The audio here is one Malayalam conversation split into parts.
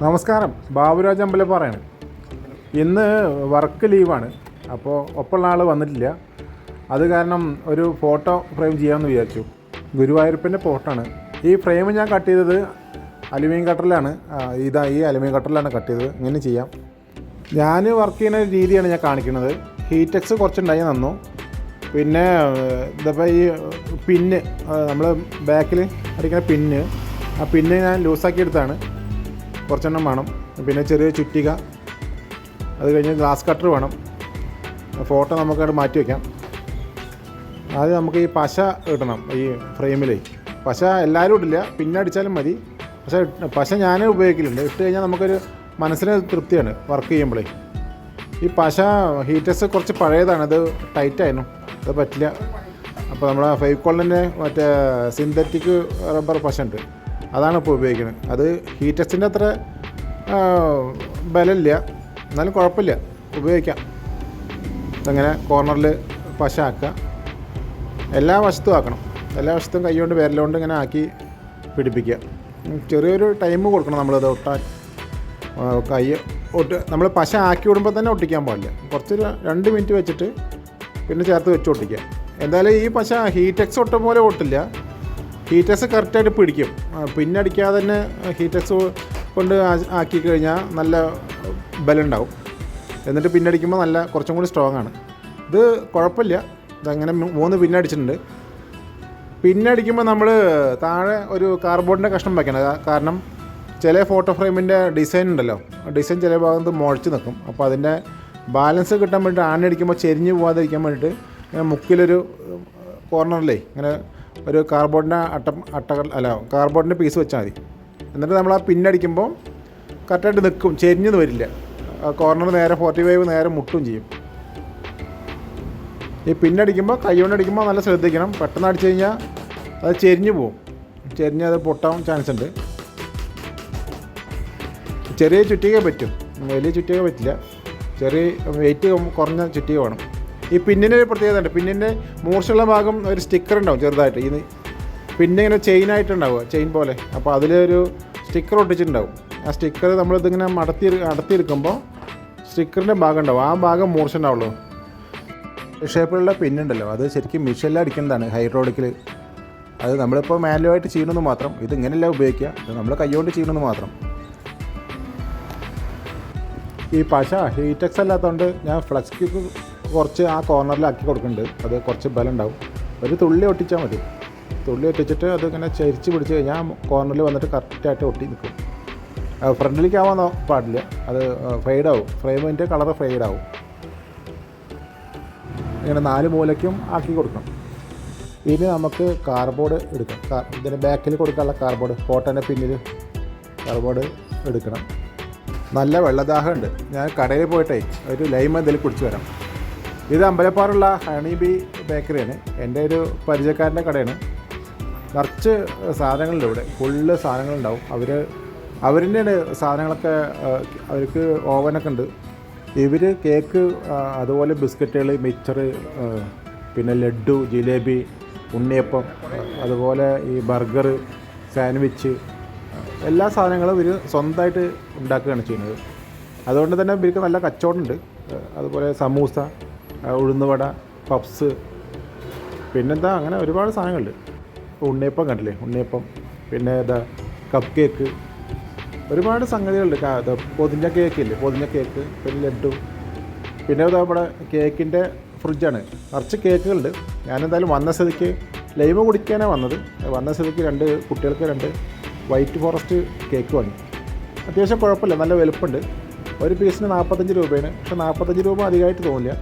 നമസ്കാരം, ബാബുരാജ് അമ്പലപ്പാറയാണ്. ഇന്ന് വർക്ക് ലീവാണ്. അപ്പോൾ ഒപ്പമുള്ള ആൾ വന്നിട്ടില്ല. അത് കാരണം ഒരു ഫോട്ടോ ഫ്രെയിം ചെയ്യാമെന്ന് വിചാരിച്ചു. ഗുരുവായൂരപ്പൻ്റെ ഫോട്ടോയാണ്. ഈ ഫ്രെയിം ഞാൻ കട്ട് ചെയ്തത് അലുമിനിയം കട്ടറിലാണ്. ഈ അലുമിനിയം കട്ടറിലാണ് കട്ട് ചെയ്തത്. ഇങ്ങനെ ചെയ്യാം. ഞാൻ വർക്ക് ചെയ്യുന്ന രീതിയാണ് ഞാൻ കാണിക്കുന്നത്. ഹീറ്റെക്സ് കുറച്ചുണ്ടായി തന്നു. പിന്നെ ഇതിപ്പോൾ ഈ പിന്ന്, നമ്മൾ ബാക്കിൽ അടിക്കുന്ന പിന്ന്, ആ പിന്ന് ഞാൻ ലൂസാക്കി എടുത്താണ്. കുറച്ചെണ്ണം വേണം. പിന്നെ ചെറിയ ചുറ്റിക, അത് കഴിഞ്ഞ് ഗ്ലാസ് കട്ടർ വേണം. ഫോട്ടോ നമുക്കവിടെ മാറ്റി വയ്ക്കാം. ആദ്യം നമുക്ക് ഈ പശ ഇടണം. ഈ ഫ്രെയിമിൽ പശ എല്ലാവരും ഇടില്ല, പിന്നെ അടിച്ചാലും മതി. പക്ഷേ പശ ഞാൻ ഉപയോഗിക്കലുണ്ട്. ഇട്ട് കഴിഞ്ഞാൽ നമുക്കൊരു മനസ്സിന് തൃപ്തിയാണ് വർക്ക് ചെയ്യുമ്പോഴേ. ഈ പശ ഹീറ്റേഴ്സ് കുറച്ച് പഴയതാണ്, അത് ടൈറ്റായിരുന്നു, അത് പറ്റില്ല. അപ്പോൾ നമ്മൾ ഫെവിക്കോളിൻ്റെ മറ്റേ സിന്തറ്റിക് റബ്ബർ പശ ഉണ്ട്, അതാണ് ഇപ്പോൾ ഉപയോഗിക്കുന്നത്. അത് ഹീറ്റേഴ്സിൻ്റെ അത്ര ബലമില്ല, എന്നാലും കുഴപ്പമില്ല, ഉപയോഗിക്കാം. അങ്ങനെ കോർണറിൽ പശ ആക്കുക. എല്ലാ വശത്തും ആക്കണം. എല്ലാ വശത്തും കൈ കൊണ്ട് വിരലുകൊണ്ട് ഇങ്ങനെ ആക്കി പിടിപ്പിക്കുക. ചെറിയൊരു ടൈം കൊടുക്കണം നമ്മളത് ഒട്ടാൻ. കൈ നമ്മൾ പശ ആക്കി വിടുമ്പോൾ തന്നെ ഒട്ടിക്കാൻ പാടില്ല. കുറച്ച് 2 മിനിറ്റ് വെച്ചിട്ട് പിന്നെ ചേർത്ത് വെച്ച് ഒട്ടിക്കുക. എന്തായാലും ഈ പശ ഹീറ്റെക്സ് ഒട്ട പോലെ ഒട്ടില്ല. ഹീറ്റെക്സ് കറക്റ്റായിട്ട് പിടിക്കും. പിന്നെ അടിക്കാതെ തന്നെ ഹീറ്റെക്സ് കൊണ്ട് ആക്കി കഴിഞ്ഞാൽ നല്ല ബലം ഉണ്ടാവും. എന്നിട്ട് പിന്നടിക്കുമ്പോൾ നല്ല കുറച്ചും കൂടി സ്ട്രോങ് ആണ്. ഇത് കുഴപ്പമില്ല. ഇതങ്ങനെ 3 പിന്നടിച്ചിട്ടുണ്ട്. പിന്നടിക്കുമ്പോൾ നമ്മൾ താഴെ ഒരു കാർഡ്ബോർഡിൻ്റെ കഷ്ണം വയ്ക്കണം. കാരണം ചില ഫോട്ടോ ഫ്രെയിമിൻ്റെ ഡിസൈൻ ഉണ്ടല്ലോ, ഡിസൈൻ ചില ഭാഗത്ത് മുഴച്ച് നിൽക്കും. അപ്പോൾ അതിൻ്റെ ബാലൻസ് കിട്ടാൻ വേണ്ടിയിട്ട് ആണടിക്കുമ്പോൾ ചെരിഞ്ഞ് പോകാതിരിക്കാൻ വേണ്ടിയിട്ട് ഇങ്ങനെ മുക്കിലൊരു കോർണറിലേ ഇങ്ങനെ ഒരു കാർഡ്ബോർഡിൻ്റെ പീസ് വെച്ചാൽ മതി. എന്നിട്ട് നമ്മൾ ആ പിന്നടിക്കുമ്പോൾ കറക്റ്റായിട്ട് നിൽക്കും, ചെരിഞ്ഞ് വരില്ല. കോർണർ നേരെ 45 നേരെ മുട്ടും ചെയ്യും. ഈ പിന്നടിക്കുമ്പോൾ കൈ കൊണ്ടടിക്കുമ്പോൾ നല്ല ശ്രദ്ധിക്കണം. പെട്ടെന്ന് അടിച്ചു കഴിഞ്ഞാൽ അത് ചെരിഞ്ഞ് പോവും. ചെരിഞ്ഞ് അത് പൊട്ടാൻ ചാൻസ് ഉണ്ട്. ചെറിയ ചുറ്റിക പറ്റും, വലിയ ചുറ്റിക പറ്റില്ല. ചെറിയ വെയിറ്റ് കുറഞ്ഞ ചുറ്റിക വേണം. ഈ പിന്നിൻ്റെ ഒരു പ്രത്യേകത ഉണ്ട്. പിന്നിൻ്റെ മൂർച്ചയുള്ള ഭാഗം ഒരു സ്റ്റിക്കർ ഉണ്ടാവും ചെറുതായിട്ട്. ഇത് പിന്നിങ്ങനെ ചെയിനായിട്ടുണ്ടാവുക, ചെയിൻ പോലെ. അപ്പോൾ അതിലൊരു സ്റ്റിക്കർ ഒട്ടിച്ചിട്ടുണ്ടാവും. ആ സ്റ്റിക്കർ നമ്മളിതിങ്ങനെ അടത്തിയെടുക്കുമ്പോൾ സ്റ്റിക്കറിൻ്റെ ഭാഗം ഉണ്ടാവും. ആ ഭാഗം മൂർച്ച ഉണ്ടാവുള്ളൂ. ഷേപ്പിലുള്ള പിന്നുണ്ടല്ലോ, അത് ശരിക്കും മിഷനിൽ അടിക്കുന്നതാണ്, ഹൈഡ്രോളിക്കിൽ. അത് നമ്മളിപ്പോൾ മാനുവലായിട്ട് ചെയ്യണമെന്ന് മാത്രം. ഇത് ഇങ്ങനെയല്ല ഉപയോഗിക്കുക, ഇത് നമ്മൾ കൈകൊണ്ട് ചെയ്യണമെന്ന് മാത്രം. ഈ പശ ഹീറ്റെക്സ് അല്ലാത്തതുകൊണ്ട് ഞാൻ ഫ്ലക്സ് ക്യൂക്ക് കുറച്ച് ആ കോർണറിലാക്കി കൊടുക്കുന്നുണ്ട്. അത് കുറച്ച് ബലം ഉണ്ടാവും. ഒരു തുള്ളി ഒട്ടിച്ചാൽ മതി. തുള്ളി ഒട്ടിച്ചിട്ട് അതിങ്ങനെ ചരിച്ച് പിടിച്ച് കഴിഞ്ഞാൽ കോർണറിൽ വന്നിട്ട് കറക്റ്റായിട്ട് ഒട്ടി നിൽക്കും. ഫ്രണ്ടിലേക്ക് ആവാൻ പാടില്ല, അത് ഫെയ്ഡാവും. ഫ്രെയിമിൻ്റെ കളറ് ഫെയ്ഡാവും. ഇങ്ങനെ 4 മൂലയ്ക്കും ആക്കി കൊടുക്കണം. ഇനി നമുക്ക് കാർഡ്ബോർഡ് എടുക്കാം. ഇതിന് ബാക്കിൽ കൊടുക്കാനുള്ള കാർഡ്ബോർഡ്, ഫോട്ടോൻ്റെ പിന്നിൽ കാർഡ്ബോർഡ് എടുക്കണം. നല്ല വെള്ളദാഹമുണ്ട്. ഞാൻ കടയിൽ പോയിട്ടേ ഒരു ലൈം എന്തെങ്കിലും കുടിച്ച് വരാം. ഇത് അമ്പലപ്പാറുള്ള ഹണി ബി ബേക്കറിയാണ്. എൻ്റെ ഒരു പരിചയക്കാരൻ്റെ കടയാണ്. നിറച്ച് സാധനങ്ങളുണ്ട് ഇവിടെ, ഫുള്ള് സാധനങ്ങളുണ്ടാവും. അവരിൻ്റെ സാധനങ്ങളൊക്കെ, അവർക്ക് ഓവനൊക്കെ ഉണ്ട്. ഇവർ കേക്ക്, അതുപോലെ ബിസ്ക്കറ്റുകൾ, മിക്സർ, പിന്നെ ലഡ്ഡു, ജിലേബി, ഉണ്ണിയപ്പം, അതുപോലെ ഈ ബർഗർ, സാൻഡ്വിച്ച്, എല്ലാ സാധനങ്ങളും ഇവർ സ്വന്തമായിട്ട് ഉണ്ടാക്കുകയാണ് ചെയ്യുന്നത്. അതുകൊണ്ട് തന്നെ ഇവർക്ക് നല്ല കച്ചവടമുണ്ട്. അതുപോലെ സമൂസ, ഉഴുന്നുവട, പപ്സ്, പിന്നെന്താ, അങ്ങനെ ഒരുപാട് സാധനങ്ങളുണ്ട്. ഉണ്ണിയപ്പം കണ്ടില്ലേ, ഉണ്ണിയപ്പം, പിന്നെ കപ്പ് കേക്ക്, ഒരുപാട് സംഗതികളുണ്ട്. പൊതിഞ്ഞ കേക്കില്ലേ, പൊതിഞ്ഞ കേക്ക്, പിന്നെ ലഡ്ഡു, പിന്നെ നമ്മുടെ കേക്കിൻ്റെ ഫ്രിഡ്ജാണ്. നിറച്ച് കേക്കുകളുണ്ട്. ഞാനെന്തായാലും വന്ന സ്ഥിതിക്ക് ലൈമ് കുടിക്കാനാണ് വന്നത്. വന്ന സ്ഥിതിക്ക് 2 കുട്ടികൾക്ക് 2 വൈറ്റ് ഫോറസ്റ്റ് കേക്ക് വാങ്ങി. അത്യാവശ്യം കുഴപ്പമില്ല, നല്ല വലുപ്പമുണ്ട്. ഒരു പീസിന് 45 രൂപയാണ്. പക്ഷേ 45 രൂപ അധികമായിട്ട് തോന്നില്ല.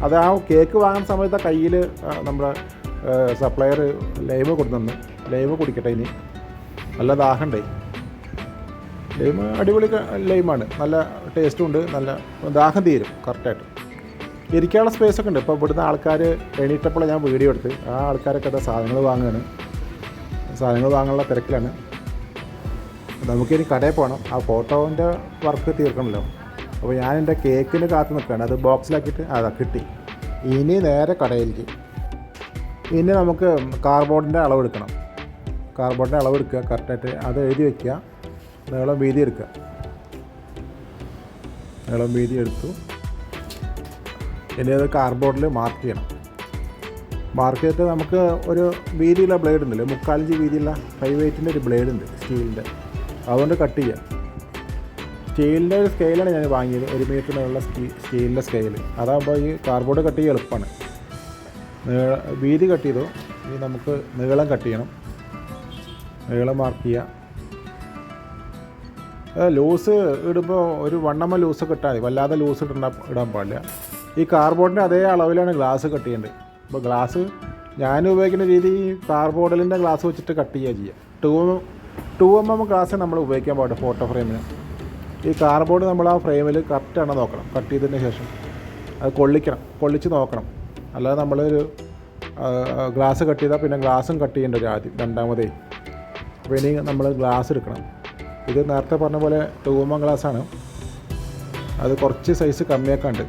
അത് ആ കേക്ക് വാങ്ങുന്ന സമയത്ത് ആ കയ്യിൽ നമ്മുടെ സപ്ലയർ ലൈമ് കൊടുത്തു. ലൈമ് കുടിക്കട്ടെ ഇനി, നല്ല ദാഹമുണ്ടേ. ലൈമ് അടിപൊളി ലൈമാണ്, നല്ല ടേസ്റ്റും ഉണ്ട്, നല്ല ദാഹം തീരും കറക്റ്റായിട്ട്. ഇരിക്കാനുള്ള സ്പേസൊക്കെ ഉണ്ട്. ഇപ്പോൾ ഇവിടുന്ന് ആൾക്കാർ എണീറ്റപ്പോൾ ഞാൻ വീഡിയോ എടുത്ത്, ആ ആൾക്കാരൊക്കെ സാധനങ്ങൾ വാങ്ങുകയാണ്. സാധനങ്ങൾ വാങ്ങാനുള്ള തിരക്കിലാണ്. നമുക്കിനി കടയിൽ പോകണം. ആ ഫോട്ടോൻ്റെ വർക്ക് തീർക്കണമല്ലോ. അപ്പോൾ ഞാൻ എൻ്റെ കേക്കിന് കാത്ത് നിൽക്കുകയാണ്. അത് ബോക്സിലാക്കിയിട്ട് അതാ കിട്ടി. ഇനി നേരെ കടയിലേക്ക്. ഇനി നമുക്ക് കാർഡ്ബോർഡിൻ്റെ അളവെടുക്കണം. കാർഡ്ബോർഡിൻ്റെ അളവെടുക്കുക കറക്റ്റായിട്ട്. അത് എഴുതി വയ്ക്കുക. നീളം വീതി എടുക്കുക. നീളം വീതി എടുത്തു. ഇനി അത് കാർഡ്ബോർഡിൽ മാർക്ക് ചെയ്യണം. മാർക്ക് ചെയ്തിട്ട് നമുക്ക് ഒരു വീതിയുള്ള ബ്ലേഡ് ഉണ്ടല്ലോ, 3/4 ഇഞ്ച് വീതിയുള്ള 5/8 ഒരു ബ്ലേഡ് ഉണ്ട് സ്റ്റീലിൻ്റെ, അതുകൊണ്ട് കട്ട് ചെയ്യാം. സ്റ്റീലിൻ്റെ ഒരു സ്കെയിലാണ് ഞാൻ വാങ്ങിയത്, 1 മീറ്ററിനുള്ള സ്റ്റീലിൻ്റെ സ്കെയിൽ. അതാകുമ്പോൾ ഈ കാർഡ്ബോർഡ് കട്ട് ചെയ്യാൻ എളുപ്പമാണ്. വീതി കട്ട് ചെയ്തു. ഇനി നമുക്ക് നീളം കട്ട് ചെയ്യണം. നീളം മാർക്ക് ചെയ്യുക. ലൂസ് ഇടുമ്പോൾ ഒരു വണ്ണമ്മ ലൂസൊക്കെ ഇട്ടാൽ മതി, വല്ലാതെ ലൂസ് ഇടാൻ പാടില്ല. ഈ കാർഡ്ബോർഡിൻ്റെ അതേ അളവിലാണ് ഗ്ലാസ് കട്ട് ചെയ്യേണ്ടത്. അപ്പോൾ ഗ്ലാസ് ഞാൻ ഉപയോഗിക്കുന്ന രീതി കാർഡ്ബോർഡിൻ്റെ ഗ്ലാസ് വെച്ചിട്ട് കട്ട് ചെയ്യുക. 2 mm ഗ്ലാസ് നമ്മൾ ഉപയോഗിക്കാൻ പാടില്ല ഫോട്ടോ ഫ്രെയിമിന്. ഈ കാർഡ്ബോർഡ് നമ്മൾ ആ ഫ്രെയിമിൽ കറക്റ്റാണ് നോക്കണം. കട്ട് ചെയ്തതിന് ശേഷം അത് കൊള്ളിച്ച് നോക്കണം. അല്ലാതെ നമ്മളൊരു ഗ്ലാസ് കട്ട് ചെയ്താൽ പിന്നെ ഗ്ലാസും കട്ട് ചെയ്യേണ്ട ഒരു ആദ്യം രണ്ടാമതേ. അപ്പോൾ ഇനി നമ്മൾ ഗ്ലാസ് എടുക്കണം. ഇത് നേരത്തെ പറഞ്ഞ പോലെ 2 mm ഗ്ലാസ്സാണ്. അത് കുറച്ച് സൈസ് കമ്മിയാക്കാണ്ട്.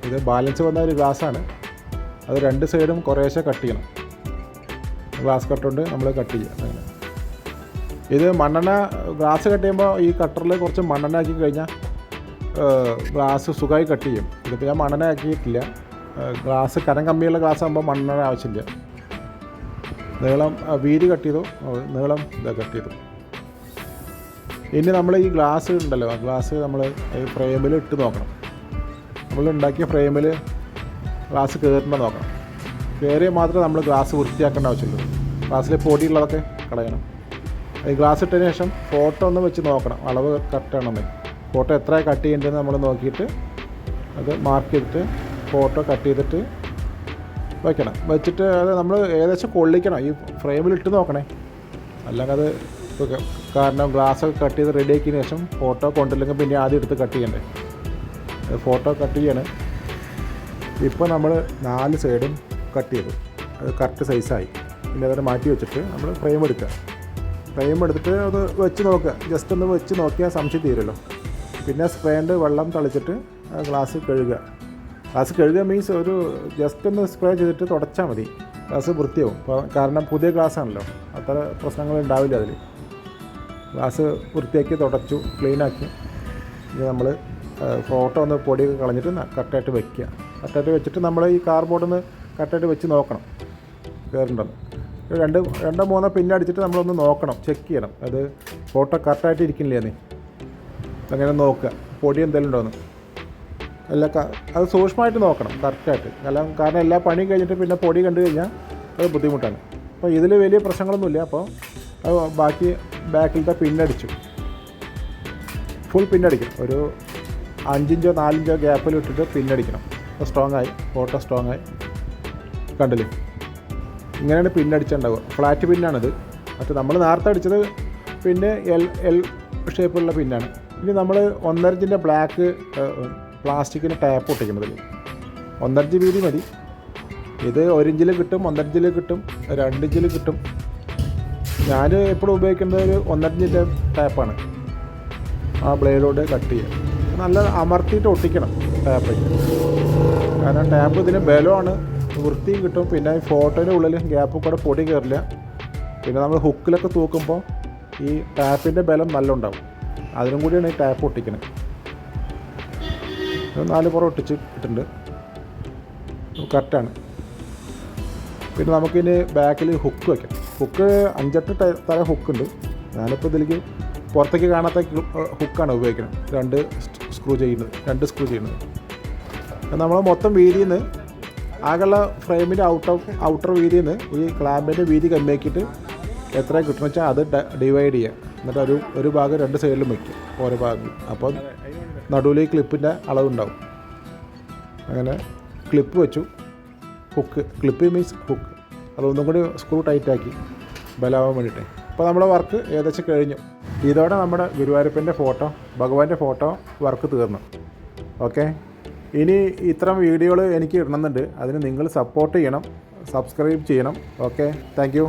ഇത് ബാലൻസ് വന്ന ഒരു ഗ്ലാസ്സാണ്. അത് 2 സൈഡും കുറേശ്ശെ കട്ട് ചെയ്യണം. ഗ്ലാസ് കട്ടുകൊണ്ട് നമ്മൾ കട്ട് ചെയ്യുക. അങ്ങനെ ഇത് മണ്ണെണ്ണ ഗ്ലാസ് കട്ട് ചെയ്യുമ്പോൾ ഈ കട്ടറിൽ കുറച്ച് മണ്ണെണ്ണ ആക്കി കഴിഞ്ഞാൽ ഗ്ലാസ് സുഖമായി കട്ട് ചെയ്യും. ഇതിപ്പോൾ ഞാൻ മണ്ണെണ്ണ ആക്കിയിട്ടില്ല. ഗ്ലാസ് കനം കമ്മിയുള്ള ഗ്ലാസ് ആകുമ്പോൾ മണ്ണെണ്ണ ആവശ്യമില്ല. നീളം വീതി കട്ട് ചെയ്തു, നീളം കട്ട് ചെയ്തു. ഇനി നമ്മൾ ഈ ഗ്ലാസ് ഉണ്ടല്ലോ, ഗ്ലാസ് നമ്മൾ ഈ ഫ്രെയിമിൽ ഇട്ട് നോക്കണം. നമ്മൾ ഉണ്ടാക്കിയ ഫ്രെയിമിൽ ഗ്ലാസ് കയറുന്ന നോക്കണം. കയറിയാൽ മാത്രമേ നമ്മൾ ഗ്ലാസ് വൃത്തിയാക്കേണ്ട ആവശ്യമുള്ളൂ. ഗ്ലാസ്സിൽ പൊടിയുള്ളതൊക്കെ കളയണം. ഈ ഗ്ലാസ് ഇട്ടതിന് ശേഷം ഫോട്ടോ ഒന്ന് വെച്ച് നോക്കണം, അളവ് കറക്റ്റാണെന്ന്. ഫോട്ടോ എത്ര കട്ട് ചെയ്യേണ്ടതെന്ന് നമ്മൾ നോക്കിയിട്ട് അത് മാർക്ക് ചെയ്തിട്ട് ഫോട്ടോ കട്ട് ചെയ്തിട്ട് വയ്ക്കണം. വെച്ചിട്ട് അത് നമ്മൾ ഏകദേശം കൊള്ളിക്കണം. ഈ ഫ്രെയിമിലിട്ട് നോക്കണേ, അല്ലെങ്കിൽ അത് കാരണം ഗ്ലാസ്സൊക്കെ കട്ട് ചെയ്ത് റെഡി ആക്കിയതിന് ശേഷം ഫോട്ടോ കൊണ്ടില്ലെങ്കിൽ പിന്നെ ആദ്യം എടുത്ത് കട്ട് ചെയ്യണ്ടേ. ഫോട്ടോ കട്ട് ചെയ്യണം. ഇപ്പോൾ നമ്മൾ 4 സൈഡും കട്ട് ചെയ്തു. അത് കറക്റ്റ് സൈസായി. പിന്നെ അതിനെ മാറ്റി വെച്ചിട്ട് നമ്മൾ ഫ്രെയിം എടുക്കുക. ഫ്രെയിം എടുത്തിട്ട് അത് വെച്ച് നോക്കുക. ജസ്റ്റ് ഒന്ന് വെച്ച് നോക്കിയാൽ സംശയം തീരുമല്ലോ. പിന്നെ സ്പ്രേൻ്റെ വെള്ളം തളിച്ചിട്ട് ഗ്ലാസ് കഴുകുക. ഗ്ലാസ് കഴുകുക മീൻസ് ഒരു ജസ്റ്റ് ഒന്ന് സ്പ്രേ ചെയ്തിട്ട് തുടച്ചാൽ മതി. ഗ്ലാസ് വൃത്തിയാവും. കാരണം പുതിയ ഗ്ലാസ്സാണല്ലോ, അത്ര പ്രശ്നങ്ങൾ ഉണ്ടാവില്ല അതിൽ. ഗ്ലാസ് വൃത്തിയാക്കി തുടച്ചു ക്ലീനാക്കി ഇനി നമ്മൾ ഫോട്ടോ ഒന്ന് പൊടിയൊക്കെ കളഞ്ഞിട്ട് കറക്റ്റായിട്ട് വെക്കുക. കറക്റ്റായിട്ട് വെച്ചിട്ട് നമ്മൾ ഈ കാർഡ്ബോർഡൊന്ന് കറക്റ്റായിട്ട് വെച്ച് നോക്കണം കയറുന്നുണ്ടെന്ന്. 2-3 പിന്നടിച്ചിട്ട് നമ്മളൊന്ന് നോക്കണം, ചെക്ക് ചെയ്യണം. അത് ഫോട്ടോ കറക്റ്റായിട്ട് ഇരിക്കില്ലേ അങ്ങനെ നോക്കുക, പൊടി എന്തെങ്കിലും ഉണ്ടോയെന്ന്. അത് സൂക്ഷ്മമായിട്ട് നോക്കണം കറക്റ്റായിട്ട്. കാരണം എല്ലാ പണിയും കഴിഞ്ഞിട്ട് പിന്നെ പൊടി കണ്ടു കഴിഞ്ഞാൽ അത് ബുദ്ധിമുട്ടാണ്. അപ്പോൾ ഇതിൽ വലിയ പ്രശ്നങ്ങളൊന്നുമില്ല. അപ്പോൾ അത് ബാക്കിലത്തെ പിന്നടിച്ചു, ഫുൾ പിന്നടിക്കണം. ഒരു 5 ഇഞ്ചോ 4 ഇഞ്ചോ ഗ്യാപ്പിൽ ഇട്ടിട്ട് പിന്നടിക്കണം. അപ്പോൾ സ്ട്രോങ്ങായി, ഫോട്ടോ സ്ട്രോങ്ങായി. കണ്ടില്ലേ, ഇങ്ങനെയാണ് പിന്നടിച്ചുണ്ടാവുക. ഫ്ലാറ്റ് പിന്നാണിത്. മറ്റേ നമ്മൾ നേരത്തെ അടിച്ചത് പിന്നെ എൽ ഷേപ്പുള്ള പിന്നാണ്. ഇനി നമ്മൾ 1.5 ഇഞ്ചിൻ്റെ ബ്ലാക്ക് പ്ലാസ്റ്റിക്കിന് ടാപ്പ് ഒട്ടിക്കുന്നതിൽ 1.5 ഇഞ്ച് വീതി മതി. ഇത് 1 ഇഞ്ചിൽ കിട്ടും, 1.5 ഇഞ്ചിൽ കിട്ടും, 2 ഇഞ്ചിൽ കിട്ടും. ഞാൻ എപ്പോഴും ഉപയോഗിക്കുന്നത് ഒരു 1.5 ഇഞ്ചിൻ്റെ ടാപ്പാണ്. ആ ബ്ലേഡോട് കട്ട് ചെയ്യുക. നല്ല അമർത്തിയിട്ട് ഒട്ടിക്കണം ടാപ്പ്. കാരണം ടാപ്പ് ഇതിന് ബലമാണ്, വൃത്തിയും കിട്ടും. പിന്നെ ഫോട്ടോയുടെ ഉള്ളിൽ ഗ്യാപ്പ് കൂടെ പൊടി കയറില്ല. പിന്നെ നമ്മൾ ഹുക്കിലൊക്കെ തൂക്കുമ്പോൾ ഈ ടാപ്പിൻ്റെ ബലം നല്ല ഉണ്ടാവും. അതിനും കൂടിയാണ് ഈ ടാപ്പ് ഒട്ടിക്കുന്നത്. 4 പുറം ഒട്ടിച്ച് ഇട്ടിട്ടുണ്ട്, കറക്റ്റാണ്. പിന്നെ നമുക്കിനി ബാക്കിൽ ഹുക്ക് വയ്ക്കാം. ഹുക്ക് 5-8 തരം ഹുക്കുണ്ട്. ഞാനിപ്പോൾ ഇതിലേക്ക് പുറത്തേക്ക് കാണാത്ത ഹുക്കാണ് ഉപയോഗിക്കുന്നത്. 2 സ്ക്രൂ ചെയ്യുന്നത്. നമ്മൾ മൊത്തം വീതിയിൽ നിന്ന് ആകെയുള്ള ഫ്രെയിമിൻ്റെ ഔട്ടർ വീതിയിൽ നിന്ന് ഈ ക്ലാമ്പിൻ്റെ വീതി കമ്മിയാക്കിയിട്ട് എത്ര കിട്ടുന്ന വെച്ചാൽ അത് ഡിവൈഡ് ചെയ്യുക. എന്നിട്ട് ഒരു ഭാഗം 2 സൈഡിലും വയ്ക്കും, ഓരോ ഭാഗം. അപ്പം നടുവിൽ ക്ലിപ്പിൻ്റെ അളവുണ്ടാവും. അങ്ങനെ ക്ലിപ്പ് വെച്ചു. Clip means hook. അതൊന്നും കൂടി സ്ക്രൂ ടൈറ്റാക്കി ബലമാവാൻ വേണ്ടിയിട്ട്. അപ്പോൾ നമ്മുടെ വർക്ക് ഏകദേശം കഴിഞ്ഞു. ഇതോടെ നമ്മുടെ ഗുരുവായൂരപ്പൻ്റെ ഫോട്ടോ, ഭഗവാന്റെ ഫോട്ടോ വർക്ക് തീർന്നു. ഓക്കെ, ഇനി ഇത്തരം വീഡിയോകൾ എനിക്ക് ഇടണമെന്നുണ്ട്. അതിന് നിങ്ങൾ സപ്പോർട്ട് ചെയ്യണം, സബ്സ്ക്രൈബ് ചെയ്യണം. Okay, thank you.